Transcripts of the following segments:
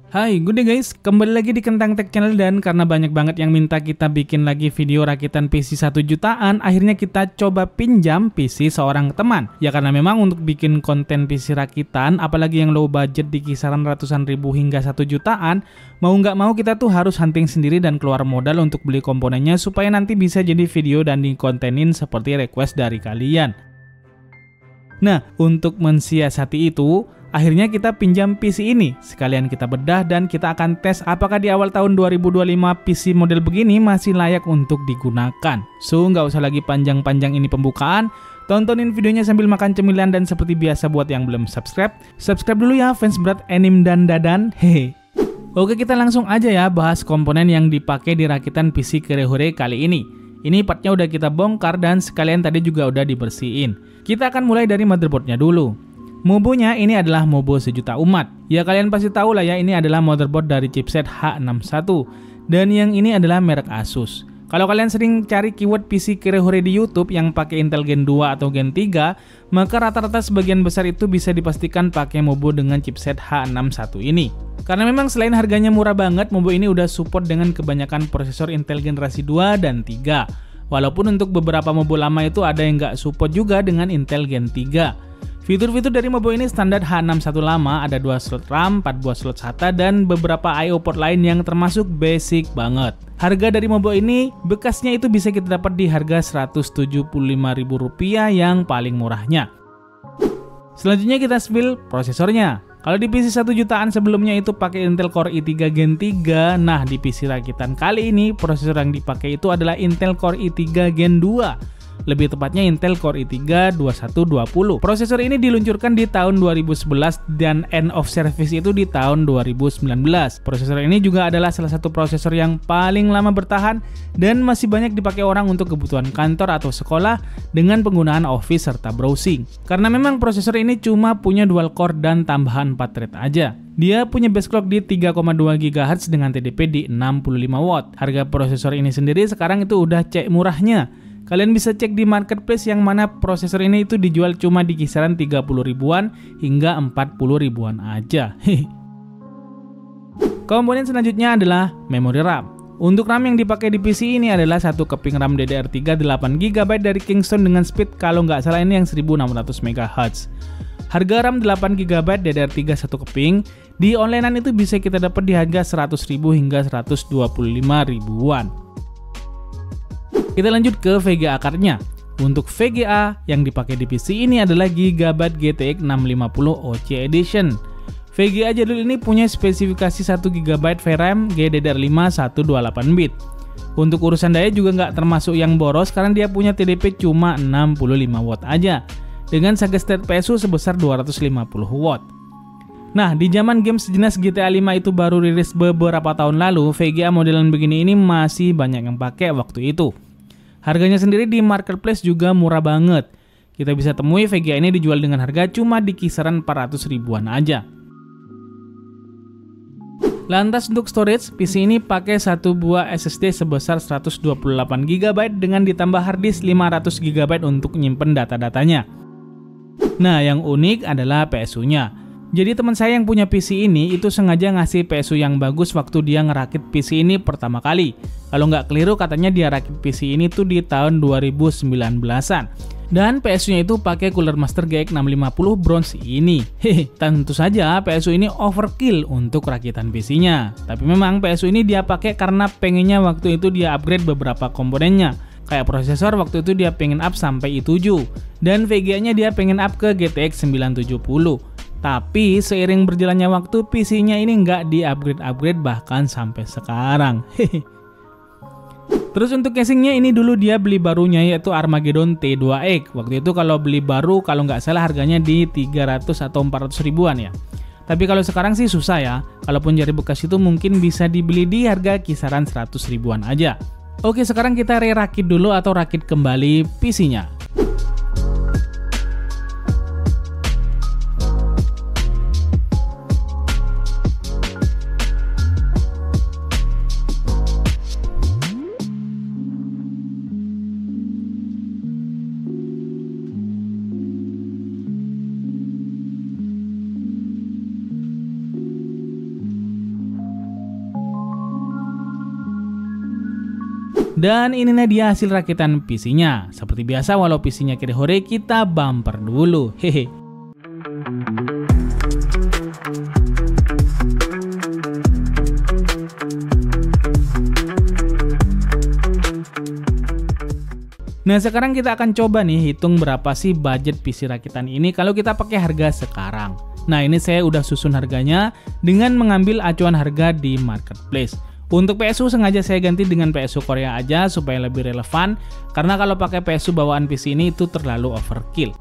Hai, good day guys, kembali lagi di Kentang Tech Channel. Dan karena banyak banget yang minta kita bikin lagi video rakitan PC 1 jutaan, akhirnya kita coba pinjam PC seorang teman. Ya karena memang untuk bikin konten PC rakitan, apalagi yang low budget di kisaran ratusan ribu hingga 1 jutaan, mau nggak mau kita tuh harus hunting sendiri dan keluar modal untuk beli komponennya supaya nanti bisa jadi video dan dikontenin seperti request dari kalian. Nah, untuk mensiasati itu, akhirnya kita pinjam PC ini. Sekalian kita bedah dan kita akan tes apakah di awal tahun 2025 PC model begini masih layak untuk digunakan. So, nggak usah lagi panjang-panjang ini pembukaan. Tontonin videonya sambil makan cemilan, dan seperti biasa buat yang belum subscribe, subscribe dulu ya fans berat Enim dan Dadan. Hehe. Oke, kita langsung aja ya bahas komponen yang dipakai di rakitan PC Kurehure kali ini. Ini partnya udah kita bongkar dan sekalian tadi juga udah dibersihin. Kita akan mulai dari motherboardnya dulu. Mobonya ini adalah Mobo sejuta umat. Ya kalian pasti tahu lah ya, ini adalah motherboard dari chipset H61. Dan yang ini adalah merek Asus. Kalau kalian sering cari keyword PC Kurehure di YouTube yang pakai Intel Gen 2 atau Gen 3, maka rata-rata sebagian besar itu bisa dipastikan pakai Mobo dengan chipset H61 ini. Karena memang selain harganya murah banget, Mobo ini udah support dengan kebanyakan prosesor Intel generasi 2 dan 3. Walaupun untuk beberapa Mobo lama itu ada yang nggak support juga dengan Intel Gen 3. Fitur-fitur dari Mobo ini standar H61 lama, ada 2 slot RAM, 4 buah slot SATA, dan beberapa I/O port lain yang termasuk basic banget. Harga dari Mobo ini, bekasnya itu bisa kita dapat di harga Rp175.000 yang paling murahnya. Selanjutnya kita spill prosesornya. Kalau di PC 1 jutaan sebelumnya itu pakai Intel Core i3 Gen 3, nah di PC rakitan kali ini prosesor yang dipakai itu adalah Intel Core i3 Gen 2. Lebih tepatnya Intel Core i3 2120. Prosesor ini diluncurkan di tahun 2011 dan end of service itu di tahun 2019. Prosesor ini juga adalah salah satu prosesor yang paling lama bertahan dan masih banyak dipakai orang untuk kebutuhan kantor atau sekolah dengan penggunaan Office serta browsing. Karena memang prosesor ini cuma punya dual core dan tambahan 4 thread aja. Dia punya base clock di 3,2 GHz dengan TDP di 65 watt. Harga prosesor ini sendiri sekarang itu udah cek murahnya. Kalian bisa cek di marketplace yang mana prosesor ini itu dijual cuma di kisaran 30 ribuan hingga 40 ribuan aja. Komponen selanjutnya adalah memori RAM. Untuk RAM yang dipakai di PC ini adalah satu keping RAM DDR3 8GB dari Kingston dengan speed kalau nggak salah ini yang 1600 MHz. Harga RAM 8GB DDR3 satu keping di onlinean itu bisa kita dapat di harga 100.000 hingga 125 ribuan. Kita lanjut ke VGA card-nya. Untuk VGA yang dipakai di PC ini adalah Gigabyte GTX 650 OC Edition. VGA jadul ini punya spesifikasi 1 GB VRAM GDDR5 128-bit. Untuk urusan daya juga nggak termasuk yang boros karena dia punya TDP cuma 65 watt aja. Dengan saga state PSU sebesar 250 watt. Nah, di zaman game sejenis GTA 5 itu baru rilis beberapa tahun lalu, VGA modelan begini ini masih banyak yang pakai waktu itu. Harganya sendiri di marketplace juga murah banget. Kita bisa temui VGA ini dijual dengan harga cuma di kisaran 400 ribuan aja. Lantas untuk storage, PC ini pakai satu buah SSD sebesar 128GB dengan ditambah harddisk 500GB untuk nyimpen data-datanya. Nah, yang unik adalah PSU-nya. Jadi teman saya yang punya PC ini itu sengaja ngasih PSU yang bagus waktu dia ngerakit PC ini pertama kali. Kalau nggak keliru katanya dia rakit PC ini tuh di tahun 2019-an. Dan PSU-nya itu pakai Cooler Master GX 650 bronze ini. Hehe, tentu saja PSU ini overkill untuk rakitan PC-nya. Tapi memang PSU ini dia pakai karena pengennya waktu itu dia upgrade beberapa komponennya. Kayak prosesor waktu itu dia pengen up sampai i7. Dan VGA-nya dia pengen up ke GTX 970. Tapi seiring berjalannya waktu PC-nya ini nggak di-upgrade bahkan sampai sekarang. Terus untuk casingnya ini dulu dia beli barunya yaitu Armageddon T2X. Waktu itu kalau beli baru kalau nggak salah harganya di 300 atau 400 ribuan ya. Tapi kalau sekarang sih susah ya. Kalaupun cari bekas itu mungkin bisa dibeli di harga kisaran 100 ribuan aja. Oke, sekarang kita re-rakit dulu atau rakit kembali PC-nya. Dan inilah dia hasil rakitan PC-nya. Seperti biasa, walau PC-nya kiri hore, kita bumper dulu. Hehe. Nah, sekarang kita akan coba nih hitung berapa sih budget PC rakitan ini kalau kita pakai harga sekarang. Nah, ini saya udah susun harganya dengan mengambil acuan harga di marketplace. Untuk PSU sengaja saya ganti dengan PSU Korea aja supaya lebih relevan, karena kalau pakai PSU bawaan PC ini itu terlalu overkill.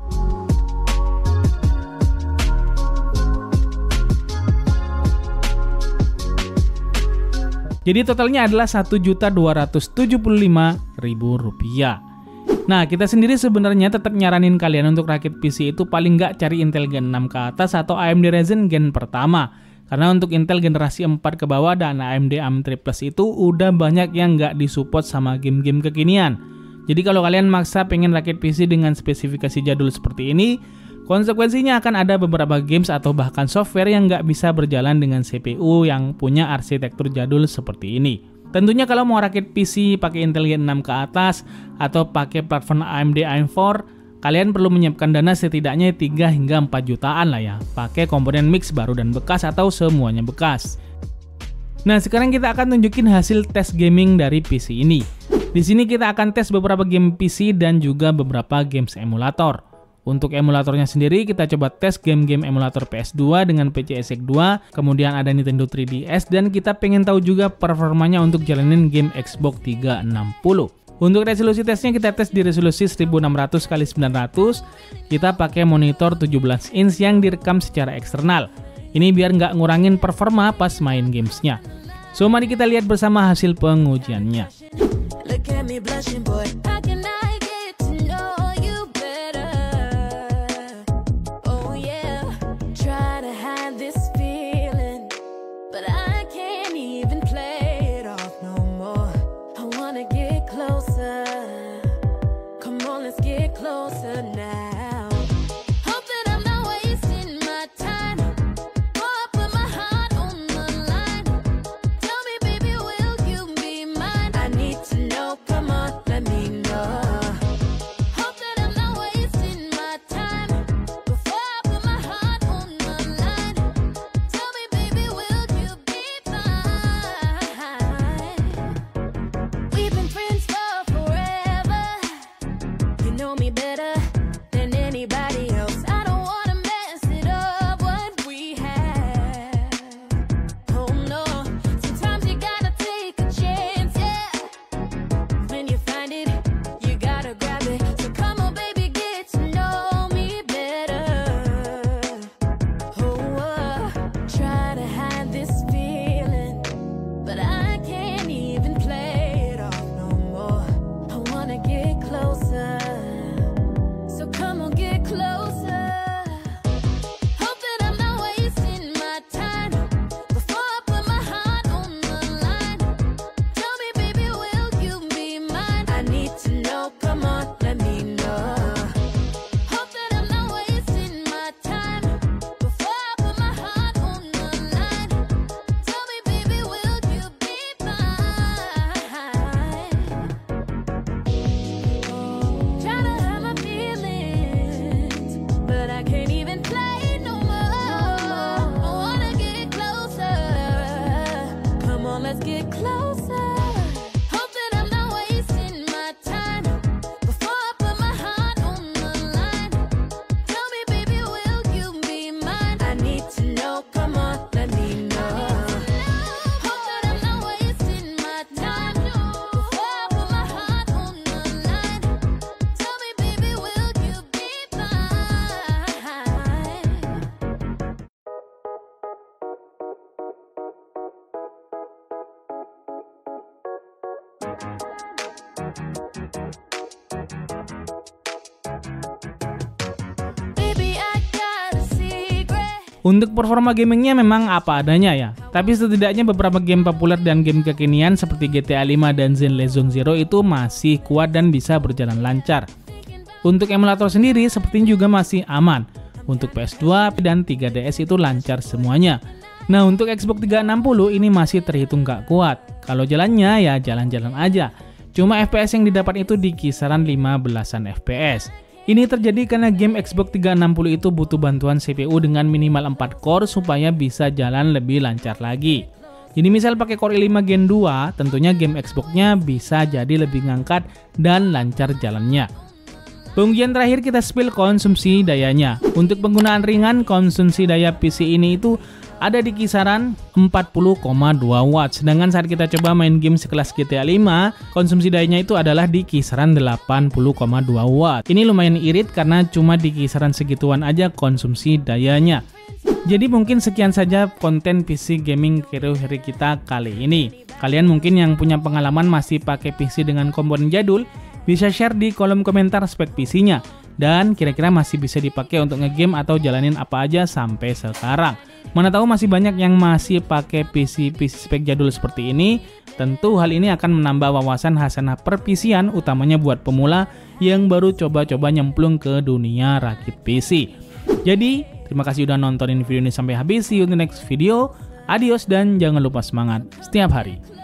Jadi totalnya adalah Rp1.275.000. Nah, kita sendiri sebenarnya tetap nyaranin kalian untuk rakit PC itu paling nggak cari Intel Gen 6 ke atas atau AMD Ryzen Gen pertama. Karena untuk Intel generasi 4 ke bawah dan AMD AM Triplets itu udah banyak yang nggak disupport sama game-game kekinian. Jadi kalau kalian maksa pengen rakit PC dengan spesifikasi jadul seperti ini, konsekuensinya akan ada beberapa games atau bahkan software yang nggak bisa berjalan dengan CPU yang punya arsitektur jadul seperti ini. Tentunya kalau mau rakit PC pakai Intel Gen 6 ke atas atau pakai platform AMD AM4, kalian perlu menyiapkan dana setidaknya 3 hingga 4 jutaan lah ya. Pakai komponen mix baru dan bekas atau semuanya bekas. Nah, sekarang kita akan tunjukin hasil tes gaming dari PC ini. Di sini kita akan tes beberapa game PC dan juga beberapa games emulator. Untuk emulatornya sendiri kita coba tes game-game emulator PS2 dengan PCSX2, kemudian ada Nintendo 3DS, dan kita pengen tahu juga performanya untuk jalanin game Xbox 360. Untuk resolusi tesnya kita tes di resolusi 1600x900, kita pakai monitor 17 inch yang direkam secara eksternal. Ini biar nggak ngurangin performa pas main gamesnya. So mari kita lihat bersama hasil pengujiannya. Untuk performa gamingnya memang apa adanya ya, tapi setidaknya beberapa game populer dan game kekinian seperti GTA 5 dan Zenless Zone Zero itu masih kuat dan bisa berjalan lancar. Untuk emulator sendiri sepertinya juga masih aman. Untuk PS2 dan 3DS itu lancar semuanya. Nah, untuk Xbox 360 ini masih terhitung gak kuat. Kalau jalannya ya jalan-jalan aja. Cuma FPS yang didapat itu di kisaran 15-an FPS. Ini terjadi karena game Xbox 360 itu butuh bantuan CPU dengan minimal 4 core supaya bisa jalan lebih lancar lagi. Jadi misal pakai Core i5 Gen 2, tentunya game Xbox-nya bisa jadi lebih ngangkat dan lancar jalannya. Pengujian terakhir kita spill konsumsi dayanya. Untuk penggunaan ringan, konsumsi daya PC ini itu ada di kisaran 40,2 watt. Sedangkan saat kita coba main game sekelas GTA 5, konsumsi dayanya itu adalah di kisaran 80,2 watt. Ini lumayan irit karena cuma di kisaran segituan aja konsumsi dayanya. Jadi mungkin sekian saja konten PC gaming hero kita kali ini. Kalian mungkin yang punya pengalaman masih pakai PC dengan komponen jadul, bisa share di kolom komentar spek PC-nya. Dan kira-kira masih bisa dipakai untuk ngegame atau jalanin apa aja sampai sekarang. Mana tahu masih banyak yang masih pakai PC spek jadul seperti ini. Tentu hal ini akan menambah wawasan hasanah per-PC-an, utamanya buat pemula yang baru coba-coba nyemplung ke dunia rakit PC. Jadi, terima kasih udah nontonin video ini sampai habis. See you in the next video. Adios dan jangan lupa semangat setiap hari.